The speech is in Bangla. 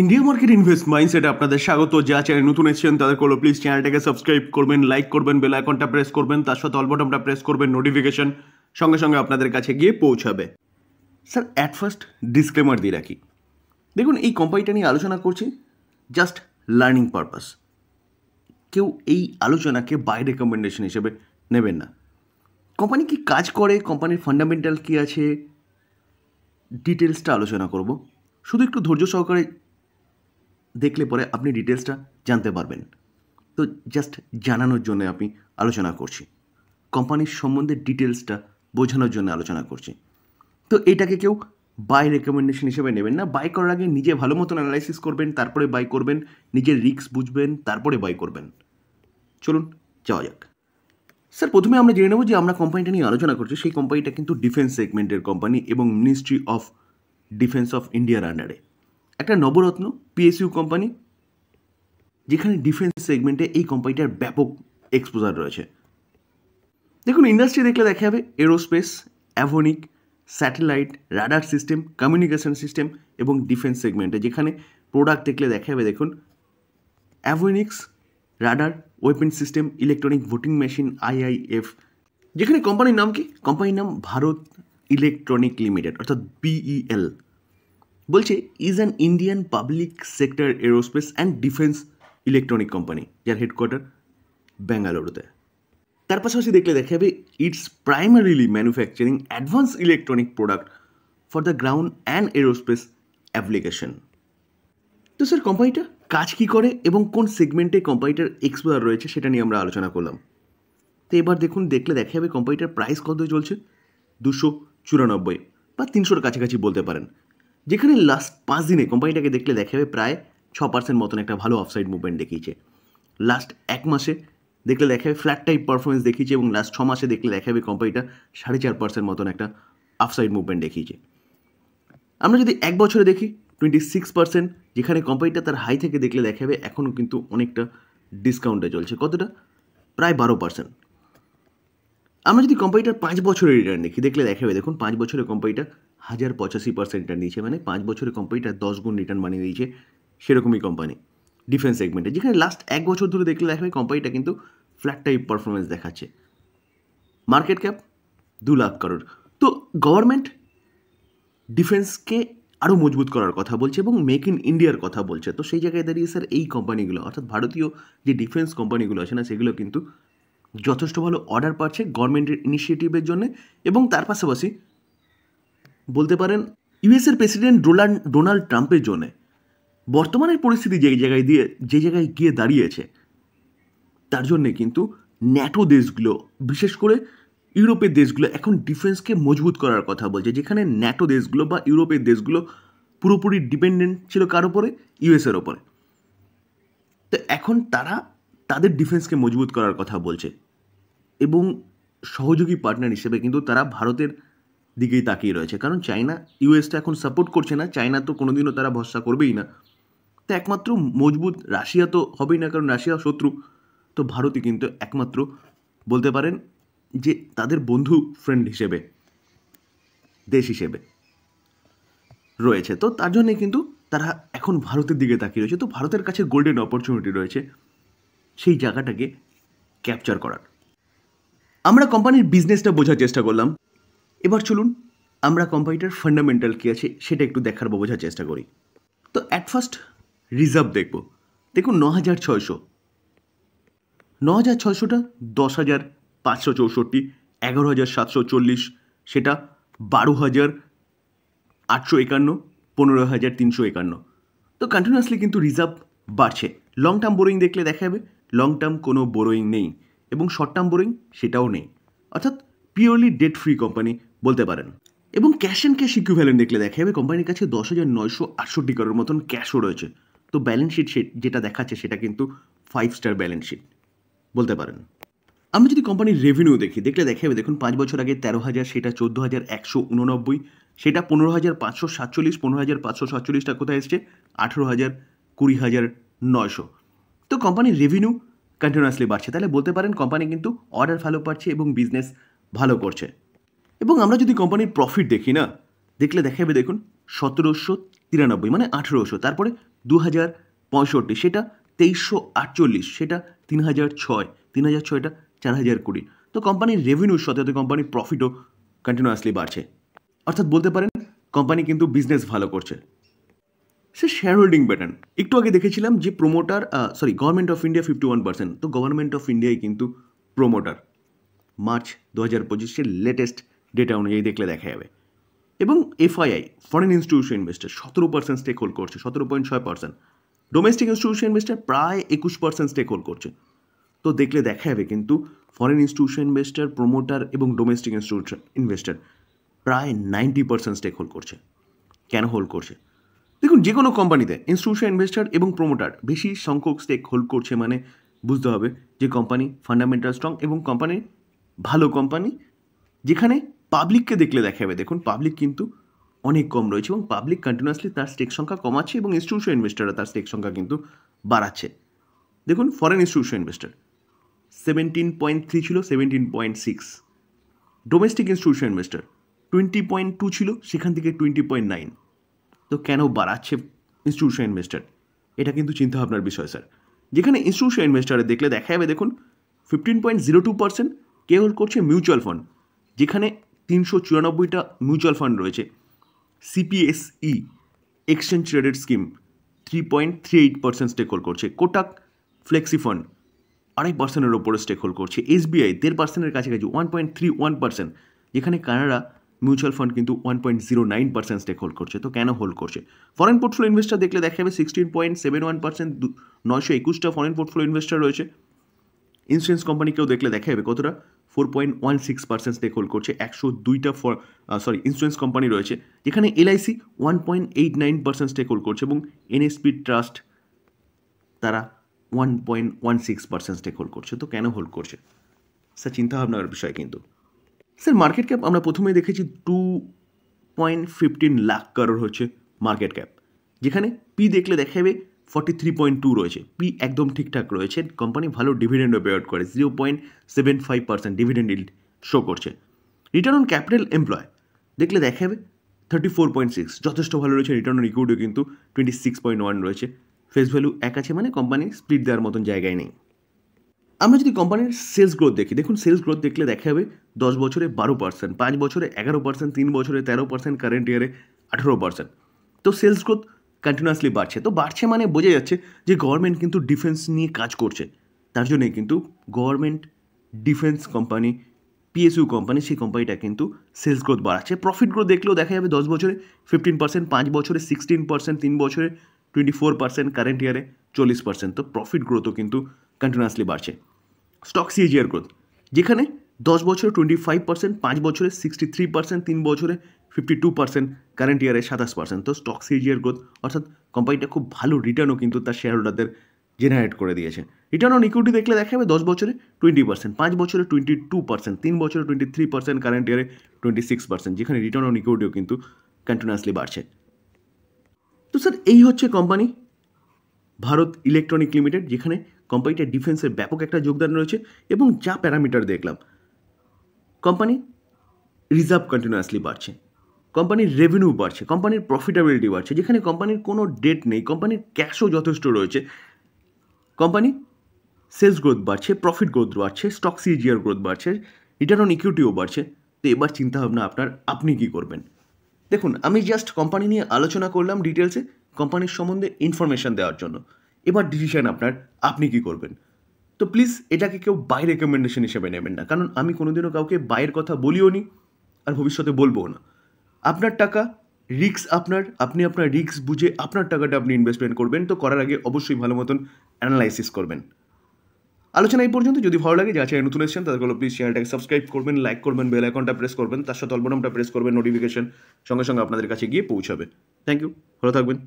ইন্ডিয়া মার্কেট ইনভেস্ট মাইন্ডসেটে আপনাদের স্বাগত। যা চ্যানেল নতুন এসেছেন তাদের করলো প্লিজ চ্যানেলটাকে সাবস্ক্রাইব করবেন, লাইক করবেন, বেল আইকনটা প্রেস করবেন, তার সাথে অল বাটনটা প্রেস করবেন, নোটিফিকেশন সঙ্গে সঙ্গে আপনাদের কাছে গিয়ে পৌঁছাবে। স্যার অ্যাট ফার্স্ট ডিসক্লেমার দিয়ে রাখি, দেখুন এই কোম্পানিটা নিয়ে আলোচনা করছি জাস্ট লার্নিং পারপাস। কেউ এই আলোচনাকে বাই রেকমেন্ডেশন হিসেবে নেবেন না। কোম্পানি কি কাজ করে, কোম্পানির ফান্ডামেন্টাল কী আছে, ডিটেলসটা আলোচনা করব। শুধু একটু ধৈর্য সহকারে দেখলে পরে আপনি ডিটেলসটা জানতে পারবেন। তো জাস্ট জানানোর জন্য আমি আলোচনা করছি, কোম্পানির সম্বন্ধে ডিটেলসটা বোঝানোর জন্য আলোচনা করছি। তো এটাকে কেউ বাই রেকমেন্ডেশন হিসেবে নেবেন না। বাই করার আগে নিজে ভালো মতন অ্যানালাইসিস করবেন, তারপরে বাই করবেন, নিজের রিস্ক বুঝবেন, তারপরে বাই করবেন। চলুন যাওয়া যাক। স্যার প্রথমে আমরা জেনে নেব যে আমরা কোম্পানিটা নিয়ে আলোচনা করছি, সেই কোম্পানিটা কিন্তু ডিফেন্স সেগমেন্টের কোম্পানি এবং মিনিস্ট্রি অফ ডিফেন্স অফ ইন্ডিয়ার আন্ডারে একটা নবরত্ন পিএসইউ কোম্পানি, যেখানে ডিফেন্স সেগমেন্টে এই কোম্পানিটার ব্যাপক এক্সপোজার রয়েছে। দেখুন ইন্ডাস্ট্রি দেখলে দেখা যাবে aerospace, avionic, satellite, radar system, communication system এবং ডিফেন্স সেগমেন্টে, যেখানে প্রোডাক্ট দেখলে দেখা যাবে দেখুন avionics, radar, weapon system, electronic voting machine, IIF. যেখানে কোম্পানির নাম কি? কোম্পানির নাম ভারত ইলেকট্রনিক লিমিটেড অর্থাৎ বিইএল। বলছে is an Indian public sector aerospace and defence electronic company, যার হেডকোয়ার্টার বেঙ্গালুরুতে। তার পাশাপাশি দেখলে দেখা যাবে it's primarily manufacturing advance electronic product for the ground and aerospace application. তো স্যার কোম্পানিটা কাজ কী করে এবং কোন সেগমেন্টে কোম্পানিটার এক্সপোজার রয়েছে সেটা নিয়ে আমরা আলোচনা করলাম। তো এবার দেখুন দেখলে দেখা যাবে কোম্পানিটার প্রাইস কত চলছে, 294 বা 300-র কাছাকাছি বলতে পারেন। যেখানে লাস্ট 5 দিনে কোম্পানিটাকে দেখলে দেখা যাবে প্রায় 6% মতন একটা ভালো অফসাইড মুভমেন্ট দেখিয়েছে। লাস্ট 1 মাসে দেখলে দেখা যাবে ফ্ল্যাট টাইপ পারফরমেন্স দেখিয়েছে এবং লাস্ট 6 মাসে দেখলে দেখা যাবে কোম্পানিটা 4.5% মতন একটা আফসাইড মুভমেন্ট দেখিয়েছে। আমরা যদি 1 বছরে দেখি 26%, যেখানে কোম্পানিটা তার হাই থেকে দেখলে দেখা যাবে এখনও কিন্তু অনেকটা ডিসকাউন্টে চলছে। কতটা? প্রায় 12%। আমরা যদি কোম্পানিটার 5 বছরের রিটার্ন দেখি দেখলে দেখা যাবে দেখুন 5 বছরে কোম্পানিটা 1085% রিটার্ন দিয়েছে, মানে 5 বছরে কোম্পানিটা 10 গুণ রিটার্ন বানিয়ে দিয়েছে। সেরকমই কোম্পানি ডিফেন্স সেগমেন্টে, যেখানে লাস্ট 1 বছর ধরে দেখলে দেখা যাবে কোম্পানিটা কিন্তু ফ্ল্যাট টাইপ পারফরমেন্স দেখাচ্ছে। Market cap 2 lakh crore. তো গভর্নমেন্ট ডিফেন্সকে আরও মজবুত করার কথা বলছে এবং মেক ইন ইন্ডিয়ার কথা বলছে। তো সেই জায়গায় দাঁড়িয়ে স্যার এই কোম্পানিগুলো অর্থাৎ ভারতীয় যে ডিফেন্স কোম্পানিগুলো আছে না, সেগুলো কিন্তু যথেষ্ট ভালো অর্ডার পাচ্ছে গভর্নমেন্টের ইনিশিয়েটিভের জন্য। এবং তার পাশাপাশি বলতে পারেন ইউএসের প্রেসিডেন্ট ডোনাল্ড ট্রাম্পের জন্য বর্তমানের পরিস্থিতি যে জায়গায় গিয়ে দাঁড়িয়েছে, তার জন্যে কিন্তু ন্যাটো দেশগুলো বিশেষ করে ইউরোপের দেশগুলো এখন ডিফেন্সকে মজবুত করার কথা বলছে। যেখানে ন্যাটো দেশগুলো বা ইউরোপের দেশগুলো পুরোপুরি ডিপেন্ডেন্ট ছিল কার ওপরে? ইউএসের ওপরে। তো এখন তারা তাদের ডিফেন্সকে মজবুত করার কথা বলছে এবং সহযোগী পার্টনার হিসেবে কিন্তু তারা ভারতের দিকেই তাকিয়ে রয়েছে। কারণ চায়না ইউএসটা এখন সাপোর্ট করছে না, চায়না তো কোনোদিনও তারা ভরসা করবেই না। তো একমাত্র মজবুত রাশিয়া তো হবেই না, কারণ রাশিয়া শত্রু। তো ভারতই কিন্তু একমাত্র বলতে পারেন যে তাদের বন্ধু ফ্রেন্ড হিসেবে দেশ হিসেবে রয়েছে। তো তার জন্যে কিন্তু তারা এখন ভারতের দিকে তাকিয়ে রয়েছে। তো ভারতের কাছে গোল্ডেন অপরচুনিটি রয়েছে সেই জায়গাটাকে ক্যাপচার করার। আমরা কোম্পানির বিজনেসটা বোঝার চেষ্টা করলাম। এবার চলুন আমরা কোম্পানিটার ফান্ডামেন্টাল কী আছে সেটা একটু দেখার বা বোঝার চেষ্টা করি। তো অ্যাট ফার্স্ট রিজার্ভ দেখব। দেখুন 9,600, 9,600টা 10,564, 11,740, সেটা 12,851, 15,351। তো কন্টিনিউয়াসলি কিন্তু রিজার্ভ বাড়ছে। লং টার্ম বোরোয়িং দেখলে দেখা যাবে লং টার্ম কোনো বোরোয়িং নেই এবং শর্ট টার্ম বোরোয়িং সেটাও নেই, অর্থাৎ পিওরলি ডেট ফ্রি কোম্পানি বলতে পারেন। এবং ক্যাশ অ্যান্ড ক্যাশ ইকুইভ্যালেন্ট দেখলে দেখা যাবে কোম্পানির কাছে 10,968 করোড় মতন ক্যাশও রয়েছে। তো ব্যালেন্স শিট যেটা দেখাচ্ছে সেটা কিন্তু 5 স্টার ব্যালেন্স শিট বলতে পারেন। আমরা যদি কোম্পানির রেভিনিউ দেখি দেখলে দেখা যাবে দেখুন 5 বছর আগে 13,000, সেটা 14,189, সেটা 15,547, 15,547টা কোথায় এসছে? 18,000, 20,900। তো কোম্পানির রেভিনিউ কন্টিনিউয়াসলি বাড়ছে। তাহলে বলতে পারেন কোম্পানি কিন্তু অর্ডার ভালো পাচ্ছে এবং বিজনেস ভালো করছে। এবং আমরা যদি কোম্পানির প্রফিট দেখি না দেখলে দেখা যাবে দেখুন 93, মানে 1800। তারপরে 2065, সেটা 2348, সেটা 3006, 3006টা 4020। তো কোম্পানির রেভিনিউর সাথে সাথে কোম্পানির প্রফিটও কন্টিনিউয়াসলি বাড়ছে। অর্থাৎ বলতে পারেন কোম্পানি কিন্তু বিজনেস ভালো করছে। সে শেয়ার হোল্ডিং প্যাটার্ন একটু আগে দেখেছিলাম যে প্রোমোটার গভর্নমেন্ট অফ ইন্ডিয়া 51%। তো গভর্নমেন্ট অফ ইন্ডিয়াই কিন্তু প্রোমোটার মার্চ 2025 লেটেস্ট ডেটা অনুযায়ী দেখলে দেখা যাবে। এবং FII foreign institution investor 17% stake hold করছে, 17.6%। ডোমেস্টিক ইনস্টিটিউশন ইনভেস্টার প্রায় 21% স্টেক হোল্ড করছে। তো দেখলে দেখা যাবে কিন্তু ফরেন ইনস্টিটিউশন ইনভেস্টার, প্রোমোটার এবং ডোমেস্টিক ইনস্টিটিউশন ইনভেস্টার প্রায় 90% স্টেক হোল্ড করছে। কেন হোল্ড করছে? দেখুন, যে কোনো কোম্পানিতে ইনস্টিটিউশন ইনভেস্টার এবং প্রোমোটার বেশি সংখ্যক স্টেক হোল্ড করছে মানে বুঝতে হবে যে কোম্পানি ফান্ডামেন্টাল স্ট্রং এবং কোম্পানি ভালো কোম্পানি, যেখানে পাবলিককে দেখলে দেখা যাবে দেখুন পাবলিক কিন্তু অনেক কম রয়েছে এবং পাবলিক কন্টিনিউয়াসলি তার স্টেক সংখ্যা কমাচ্ছে এবং ইনস্টিটিউশন ইনভেস্টাররা তার স্টেক সংখ্যা কিন্তু বাড়াচ্ছে। দেখুন ফরেন ইনস্টিটিউশন ইনভেস্টার 17.3 ছিল 17.6, ডোমেস্টিক ইনস্টিটিউশন ইনভেস্টার 20.2 ছিল, সেখান থেকে 20.9। তো কেন বাড়াচ্ছে ইনস্টিটিউশন ইনভেস্টার? এটা কিন্তু চিন্তাভাবনার বিষয় স্যার। যেখানে ইনস্টিটিউশন ইনভেস্টারে দেখলে দেখা যাবে দেখুন 15.02% কে হোল্ড করছে মিউচুয়াল ফান্ড, যেখানে 394টা মিউচুয়াল ফান্ড রয়েছে। CPSE exchange traded scheme 3.38% stake hold করছে। কোটাক ফ্লেক্সি ফান্ড 2.5%-এর ওপরে স্টেক হোল্ড করছে। এসবিআই 1.5%-এর কাছাকাছি 1.31%, যেখানে কানাডা মিউচুয়াল ফান্ড কিন্তু 1.09% স্টেক হোল্ড করছে। তো কেন হোল্ড করছে? ফরেন পোর্টফোলিও ইনভেস্টার দেখলে দেখা যাবে 16.71%, 921টা ফরেন পোর্টফোলিও ইনভেস্টার রয়েছে। ইন্স্যুরেন্স কোম্পানিকেও দেখলে দেখা যাবে কতটা 4.16% স্টেক হোল্ড করছে। 102টা ইন্স্যুরেন্স কোম্পানি রয়েছে, যেখানে এলআইসি 1.89% স্টেক হোল্ড করছে এবং এনএসপি ট্রাস্ট তারা 1.16% স্টেক হোল্ড করছে। তো কেন হোল্ড করছে স্যার? চিন্তাভাবনার বিষয় কিন্তু স্যার। মার্কেট ক্যাপ আমরা প্রথমেই দেখেছি 2.15 লাখ কারোর হচ্ছে মার্কেট ক্যাপ, যেখানে পি দেখলে দেখা যাবে 43.2 রয়েছে। পি একদম ঠিকঠাক রয়েছে। কোম্পানি ভালো ডিভিডেন্ডও পে আউট করে, 0.75% ডিভিডেন্ড ইল্ড শো করছে। রিটার্ন অন ক্যাপিটাল এমপ্লয় দেখলে দেখা যাবে 34.6, যথেষ্ট ভালো রয়েছে। রিটার্ন অন ইকুইটিও কিন্তু 26.1 রয়েছে। ফেস ভ্যালু 1 আছে, মানে কোম্পানি স্প্লিট দেওয়ার মতন জায়গায় নেই। আমরা যদি কোম্পানির সেলস গ্রোথ দেখি, দেখুন সেলস গ্রোথ দেখলে দেখা যাবে 10 বছরে 12%, 5 বছরে 11%, 3 বছরে 13%, কারেন্ট ইয়ারে 18%। তো সেলস গ্রোথ কন্টিনিউয়াসলি বাড়ছে। তো বাড়ছে মানে বোঝা যাচ্ছে যে গভর্নমেন্ট কিন্তু ডিফেন্স নিয়ে কাজ করছে। তার জন্যই কিন্তু government defence company, PSU company, সেই কোম্পানিটা কিন্তু সেলস গ্রোথ বাড়াচ্ছে। প্রফিট গ্রোথ দেখলেও দেখা যাবে 10 বছরে 15%, 5 বছরে 16%, 3 বছরে 24%, কারেন্ট ইয়ারে 40%। তো প্রফিট গ্রোথও কিন্তু কন্টিনিউয়াসলি বাড়ছে। স্টক সিএজিআর গ্রোথ, যেখানে 10 বছরে 25%, 5 বছরে 63%, 3 বছরে 52%, কারেন্ট ইয়ারে 27%। তো স্টক সিএজিআর গ্রোথ অর্থাৎ কোম্পানিটা খুব ভালো রিটার্নও কিন্তু তার শেয়ার হোল্ডারদের জেনারেট করে দিয়েছে। রিটার্ন অন ইকুইটি দেখলে দেখা যাবে 10 বছরে 20%, 5 বছরে 22%, 3 বছরে 23%, কারেন্ট ইয়ারে 26%, যেখানে রিটার্ন অন ইকুইটিও কিন্তু কন্টিনিউয়াসলি বাড়ছে। তো স্যার এই হচ্ছে কোম্পানি ভারত ইলেকট্রনিক লিমিটেড, যেখানে কোম্পানিটা ডিফেন্সের ব্যাপক একটা যোগদান রয়েছে। এবং যা প্যারামিটার দেখলাম, কোম্পানি রিজার্ভ কন্টিনিউয়াসলি বাড়ছে, কোম্পানির রেভিনিউ বাড়ছে, কোম্পানির প্রফিটেবিলিটি বাড়ছে, যেখানে কোম্পানির কোনো ডেট নেই, কোম্পানির ক্যাশও যথেষ্ট রয়েছে। কোম্পানি সেলস গ্রোথ বাড়ছে, প্রফিট গ্রোথ বাড়ছে, স্টক সিজিআর গ্রোথ বাড়ছে, রিটার্ন অন ইকুইটিও বাড়ছে। তো এবার চিন্তাভাবনা আপনার, আপনি কী করবেন? দেখুন, আমি জাস্ট কোম্পানি নিয়ে আলোচনা করলাম ডিটেলসে, কোম্পানির সম্বন্ধে ইনফরমেশান দেওয়ার জন্য। এবার ডিসিশন আপনার, আপনি কী করবেন। তো প্লিজ এটাকে কেউ বাই রেকমেন্ডেশন হিসেবে নেবেন না, কারণ আমি কোনোদিনও কাউকে বাইয়ের কথা বলিও নি আর ভবিষ্যতে বলবও না। আপনার টাকা, রিস্ক আপনার, আপনি আপনার রিস্ক বুঝে আপনার টাকাটা আপনি ইনভেস্টমেন্ট করবেন। তো করার আগে অবশ্যই ভালো মতন অ্যানালাইসিস করবেন। আলোচনা এই পর্যন্ত। যদি ভালো লাগে, যা চাই নতুন এসেছেন তাদেরগুলো প্লিজ চ্যানেলটাকে সাবস্ক্রাইব করবেন, লাইক করবেন, বেল আইকনটা প্রেস করবেন, তার সাথে অল বাটনটা প্রেস করবেন, নোটিফিকেশন সঙ্গে সঙ্গে আপনাদের কাছে গিয়ে পৌঁছাবে। থ্যাংক ইউ, ভালো থাকবেন।